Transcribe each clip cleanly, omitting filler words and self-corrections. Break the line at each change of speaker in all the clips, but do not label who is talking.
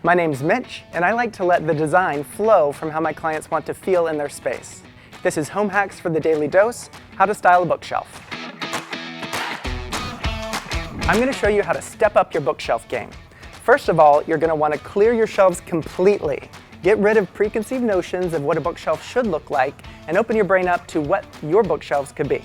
My name's Mitch, and I like to let the design flow from how my clients want to feel in their space. This is Home Hacks for the Daily Dose, how to style a bookshelf. I'm going to show you how to step up your bookshelf game. First of all, you're going to want to clear your shelves completely. Get rid of preconceived notions of what a bookshelf should look like and open your brain up to what your bookshelves could be.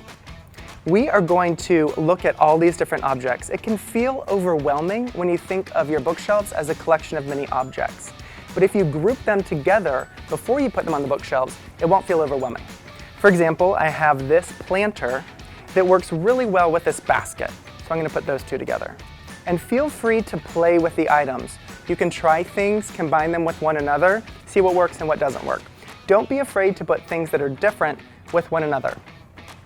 We are going to look at all these different objects. It can feel overwhelming when you think of your bookshelves as a collection of many objects. But if you group them together before you put them on the bookshelves, it won't feel overwhelming. For example, I have this planter that works really well with this basket. So I'm going to put those two together. And feel free to play with the items. You can try things, combine them with one another, see what works and what doesn't work. Don't be afraid to put things that are different with one another.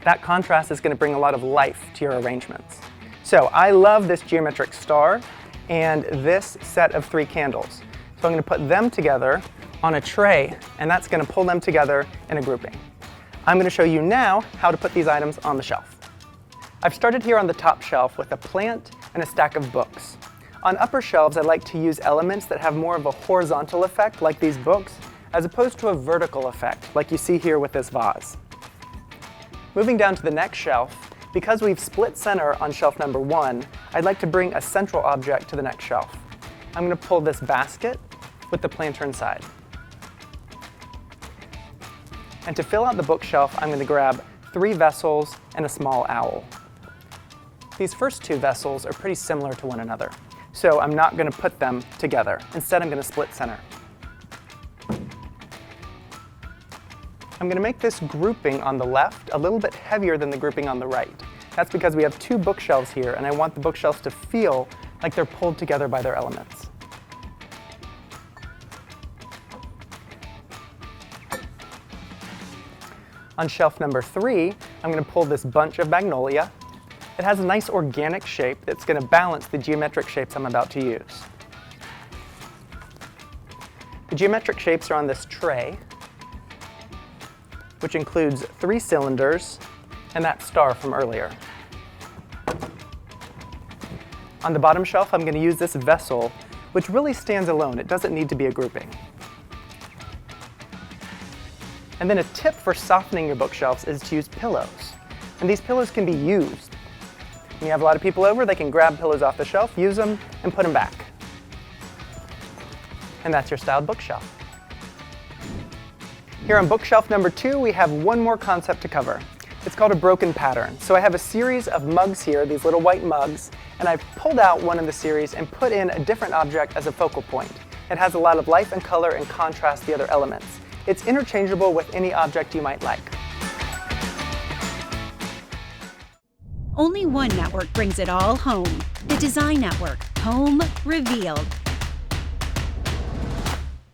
That contrast is going to bring a lot of life to your arrangements. So I love this geometric star and this set of 3 candles. So I'm going to put them together on a tray, and that's going to pull them together in a grouping. I'm going to show you now how to put these items on the shelf. I've started here on the top shelf with a plant and a stack of books. On upper shelves, I like to use elements that have more of a horizontal effect, like these books, as opposed to a vertical effect, like you see here with this vase. Moving down to the next shelf, because we've split center on shelf number 1, I'd like to bring a central object to the next shelf. I'm going to pull this basket with the planter inside. And to fill out the bookshelf, I'm going to grab 3 vessels and a small owl. These first 2 vessels are pretty similar to one another, so I'm not going to put them together. Instead, I'm going to split center. I'm going to make this grouping on the left a little bit heavier than the grouping on the right. That's because we have 2 bookshelves here, and I want the bookshelves to feel like they're pulled together by their elements. On shelf number 3, I'm going to pull this bunch of magnolia. It has a nice organic shape that's going to balance the geometric shapes I'm about to use. The geometric shapes are on this tray, which includes 3 cylinders and that star from earlier. On the bottom shelf, I'm going to use this vessel, which really stands alone. It doesn't need to be a grouping. And then a tip for softening your bookshelves is to use pillows. And these pillows can be used. When you have a lot of people over, they can grab pillows off the shelf, use them, and put them back. And that's your styled bookshelf. Here on bookshelf number 2, we have one more concept to cover. It's called a broken pattern. So I have a series of mugs here, these little white mugs, and I've pulled out one of the series and put in a different object as a focal point. It has a lot of life and color and contrast the other elements. It's interchangeable with any object you might like.
Only one network brings it all home. The Design Network, Home Revealed.